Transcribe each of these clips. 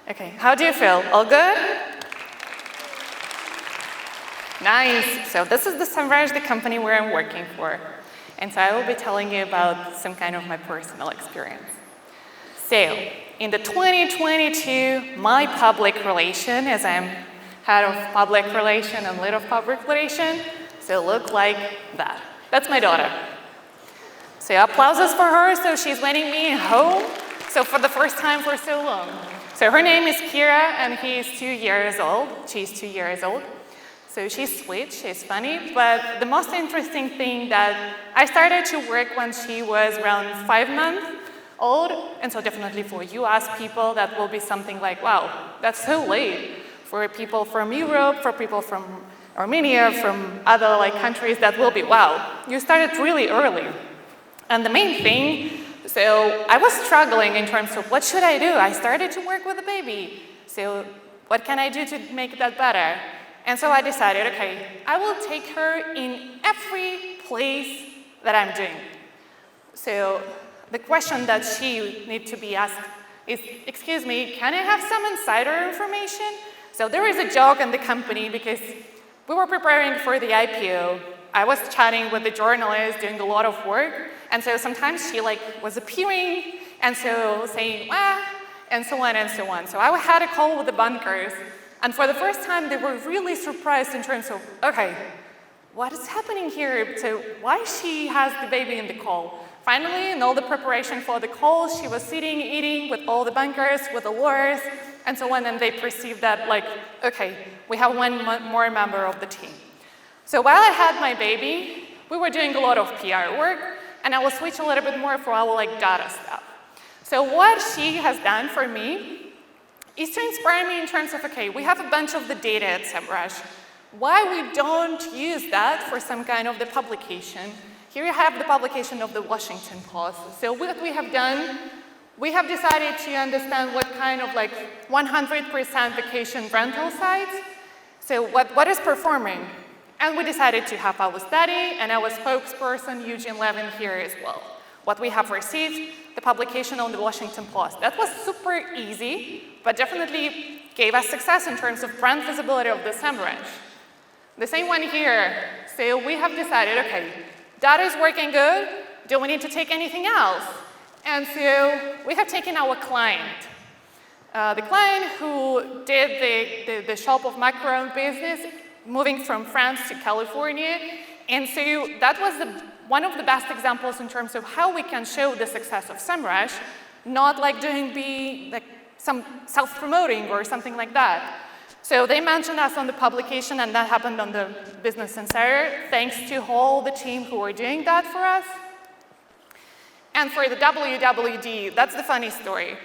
Okay, how do you feel? All good? Nice. So this is the Semrush, the company where I'm working for. And so I will be telling you about some kind of my personal experience. So in the 2022, my public relation, as I'm head of public relation and lead of public relation, so look like that. That's my daughter. So applauses for her, so she's letting me home. So for the first time for so long. So her name is Kira, and he's 2 years old. She's 2 years old. So she's sweet, she's funny, but the most interesting thing that I started to work when she was around 5 months old, and so definitely for US people, that will be something like, wow, that's so late. For people from Europe, for people from Armenia, from other countries, that will be, wow, you started really early. And the main thing, so I was struggling in terms of what should I do? I started to work with a baby. So what can I do to make that better? And so I decided, okay, I will take her in every place that I'm doing. So the question that she needs to be asked is, excuse me, can I have some insider information? So there is a joke in the company because we were preparing for the IPO. I was chatting with the journalist, doing a lot of work. And so sometimes she was appearing and so saying, and so on and so on. So I had a call with the bankers. And for the first time, they were really surprised in terms of, okay, what is happening here? So why she has the baby in the call? Finally, in all the preparation for the call, she was sitting, eating with all the bankers, with the lawyers, and so on, and they perceived that, okay, we have one more member of the team. So while I had my baby, we were doing a lot of PR work, and I will switch a little bit more for our data stuff. So what she has done for me is to inspire me in terms of, okay, we have a bunch of the data at Semrush. Why we don't use that for some kind of the publication? Here you have the publication of the Washington Post. So what we have done, we have decided to understand what kind of 100% vacation rental sites, so what is performing. And we decided to have our study and our spokesperson, Eugene Levin, here as well. What we have received, the publication on the Washington Post. That was super easy, but definitely gave us success in terms of brand visibility of the Semrush. The same one here. So we have decided, okay, data is working good. Do we need to take anything else? And so we have taken our client. The client who did the shop of macaron business, moving from France to California. And so that was one of the best examples in terms of how we can show the success of Semrush, not doing some self-promoting or something like that. So they mentioned us on the publication, and that happened on the Business Insider, thanks to all the team who were doing that for us. And for the WWD, that's the funny story.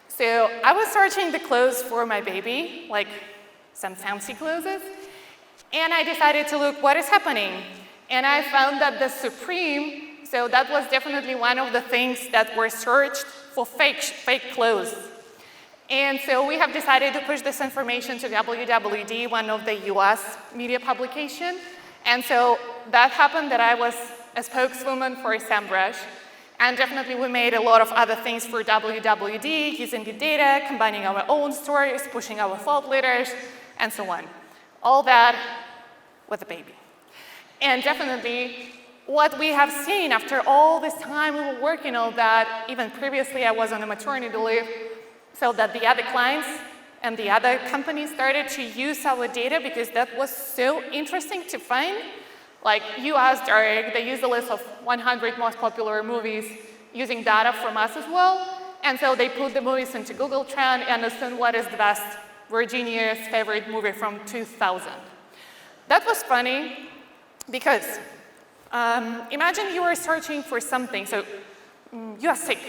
So I was searching the clothes for my baby, some fancy clothes, and I decided to look what is happening. And I found that the Supreme, so that was definitely one of the things that were searched for fake clothes. And so we have decided to push this information to WWD, one of the US media publication. And so that happened that I was a spokeswoman for Semrush. And definitely we made a lot of other things for WWD, using the data, combining our own stories, pushing our thought leaders, and so on. All that with a baby. And definitely what we have seen after all this time we were working on that, even previously I was on a maternity leave, so that the other clients and the other companies started to use our data because that was so interesting to find. You asked Derek, they used a list of 100 most popular movies using data from us as well. And so they put the movies into Google Trend and understood what is the best Virginia's favorite movie from 2000. That was funny because imagine you are searching for something, so you are sick.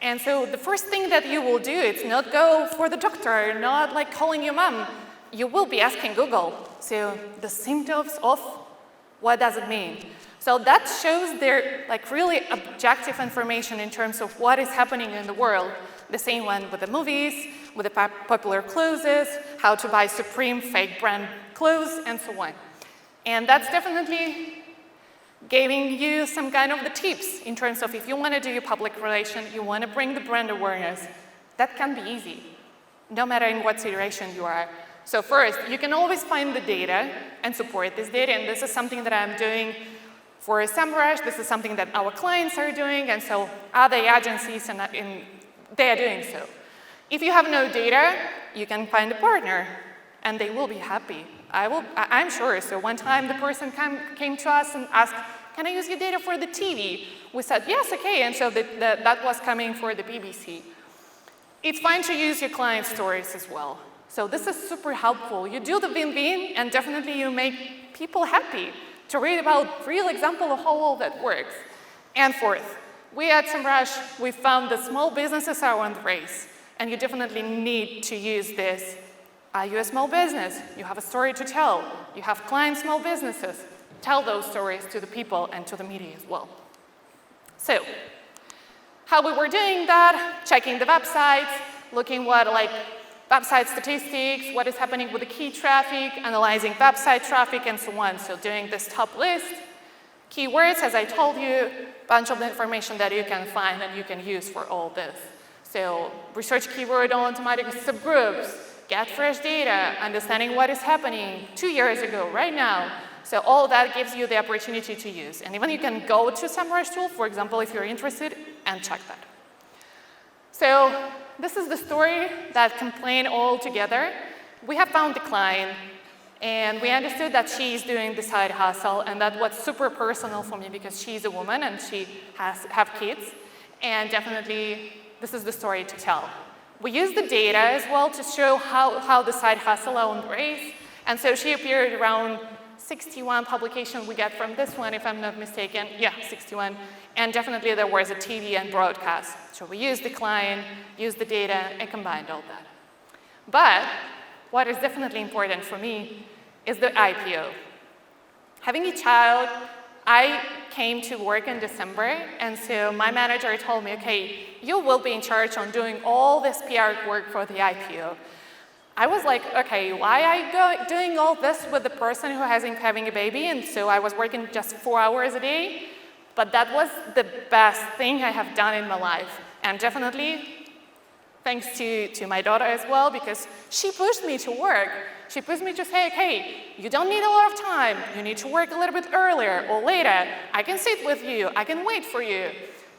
And so the first thing that you will do is not go for the doctor, not calling your mom. You will be asking Google. So the symptoms of what does it mean? So that shows their really objective information in terms of what is happening in the world. The same one with the movies, with the popular clothes, how to buy Supreme fake brand clothes, and so on. And that's definitely giving you some kind of the tips in terms of if you want to do your public relation, you want to bring the brand awareness, that can be easy. no matter in what situation you are. So first, you can always find the data and support this data, and this is something that I'm doing for Semrush. This is something that our clients are doing, and so other agencies, and they are doing so. If you have no data, you can find a partner, and they will be happy. I'm sure. So one time the person came to us and asked, can I use your data for the TV? We said, yes, okay, and so that was coming for the BBC. It's fine to use your client stories as well. So this is super helpful. You do the win-win, and definitely you make people happy to read about real example of how all that works. And fourth, we at Semrush, we found that small businesses are on the race, and you definitely need to use this. Are you a small business? You have a story to tell. You have client small businesses. Tell those stories to the people and to the media as well. So, how we were doing that, checking the websites, looking what website statistics, what is happening with the key traffic, analyzing website traffic, and so on. So doing this top list. Keywords, as I told you, bunch of the information that you can find and you can use for all this. So research keyword on automatic subgroups, get fresh data, understanding what is happening 2 years ago, right now. So all that gives you the opportunity to use. And even you can go to Semrush tool, for example, if you're interested, and check that. So this is the story that combined all together. We have found the client, and we understood that she is doing the side hustle, and that was super personal for me because she's a woman and she have kids. And definitely, this is the story to tell. We used the data as well to show how the side hustle are on the race. And so she appeared around 61 publications we get from this one, if I'm not mistaken. Yeah, 61. And definitely there was a TV and broadcast. So we used the client, used the data, and combined all that. But what is definitely important for me is the IPO. Having a child, I came to work in December, and so my manager told me, okay, you will be in charge on doing all this PR work for the IPO. I was like, okay, why am I doing all this with the person who isn't having a baby? And so I was working just 4 hours a day, but that was the best thing I have done in my life. And definitely, thanks to my daughter as well, because she pushed me to work. She pushed me to say, okay, you don't need a lot of time. You need to work a little bit earlier or later. I can sit with you. I can wait for you.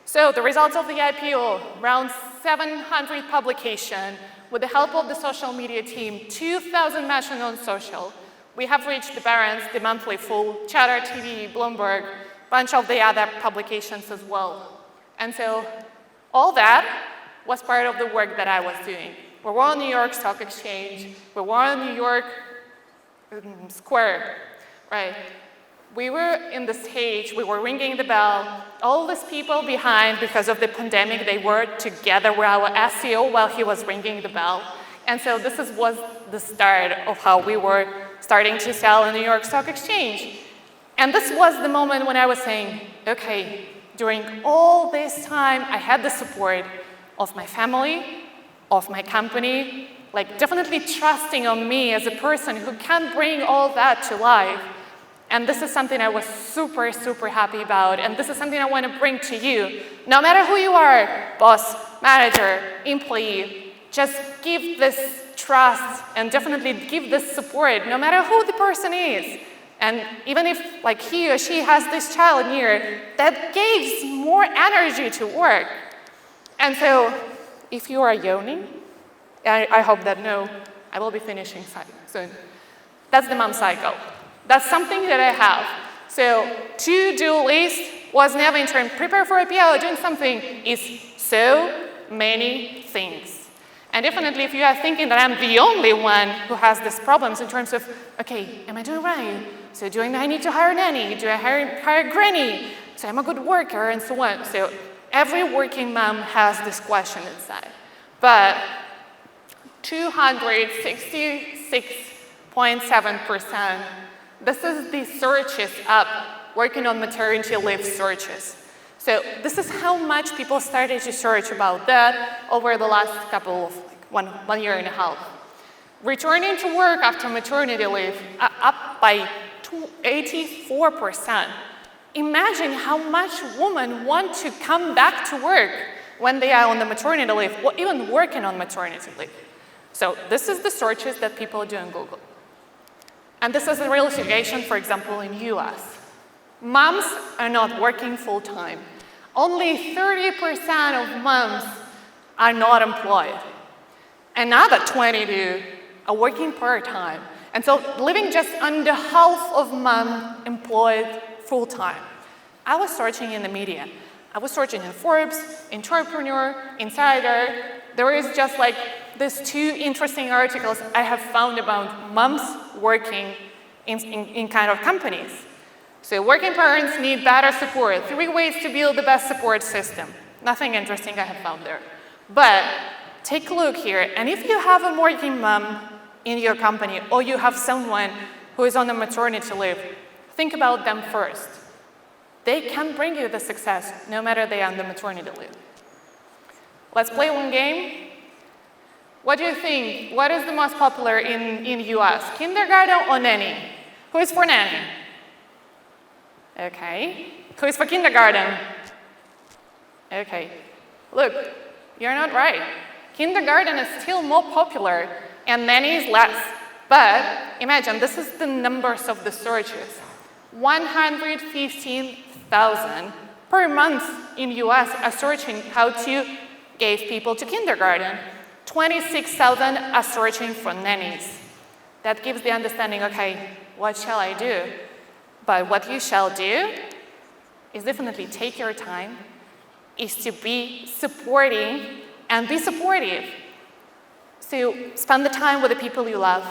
So the results of the IPO, around 700 publications, with the help of the social media team, 2,000 mentions on social. We have reached the Barron's, the Monthly Fool, Chatter TV, Bloomberg, a bunch of the other publications as well. And so all that was part of the work that I was doing. We were on New York Stock Exchange. We were on New York Square, right? We were in the stage, we were ringing the bell. All these people behind, because of the pandemic, they were together with our SEO while he was ringing the bell. And so this was the start of how we were starting to sell in the New York Stock Exchange. And this was the moment when I was saying, okay, during all this time, I had the support of my family, of my company, like definitely trusting on me as a person who can bring all that to life. And this is something I was super, super happy about. And this is something I want to bring to you. No matter who you are, boss, manager, employee, just give this trust and definitely give this support, no matter who the person is. And even if like he or she has this child near, that gives more energy to work. And so if you are yawning, I hope that no, I will be finishing soon. That's the mom cycle. That's something that I have. So to-do list was never in terms prepare for IPO, doing something is so many things. And definitely if you are thinking that I'm the only one who has these problems in terms of, okay, am I doing right? So do I need to hire a nanny? Do I hire a granny? So I'm a good worker and so on. So every working mom has this question inside. But 266.7%, this is the searches up, working on maternity leave searches. So this is how much people started to search about that over the last couple of, like one year and a half. Returning to work after maternity leave, up by 84%. Imagine how much women want to come back to work when they are on the maternity leave, or even working on maternity leave. So this is the searches that people do on Google. And this is a real situation, for example, in US. Moms are not working full-time. Only 30% of moms are not employed. Another 22 are working part-time. And so living just under half of moms employed full-time. I was searching in the media. I was searching in Forbes, Entrepreneur, Insider. There is just like these two interesting articles I have found about moms working in kind of companies. So working parents need better support. 3 ways to build the best support system. Nothing interesting I have found there. But take a look here, and if you have a working mom in your company, or you have someone who is on a maternity leave, think about them first. They can bring you the success, no matter they are on the maternity leave. Let's play one game. What do you think? What is the most popular in US? Kindergarten or nanny? Who is for nanny? Okay. Who is for kindergarten? Okay. Look, you're not right. Kindergarten is still more popular and nanny is less. But imagine, this is the numbers of the searches. 115,000 per month in US are searching how to give people to kindergarten. 26,000 are searching for nannies. That gives the understanding, okay, what shall I do? But what you shall do is definitely take your time, is to be supporting and be supportive. So spend the time with the people you love.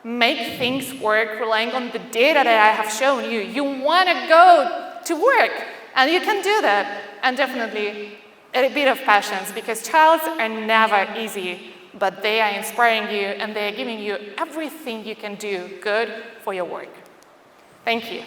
Make things work relying on the data that I have shown you. You want to go to work, and you can do that. And definitely a bit of patience, because trials are never easy, but they are inspiring you, and they are giving you everything you can do good for your work. Thank you.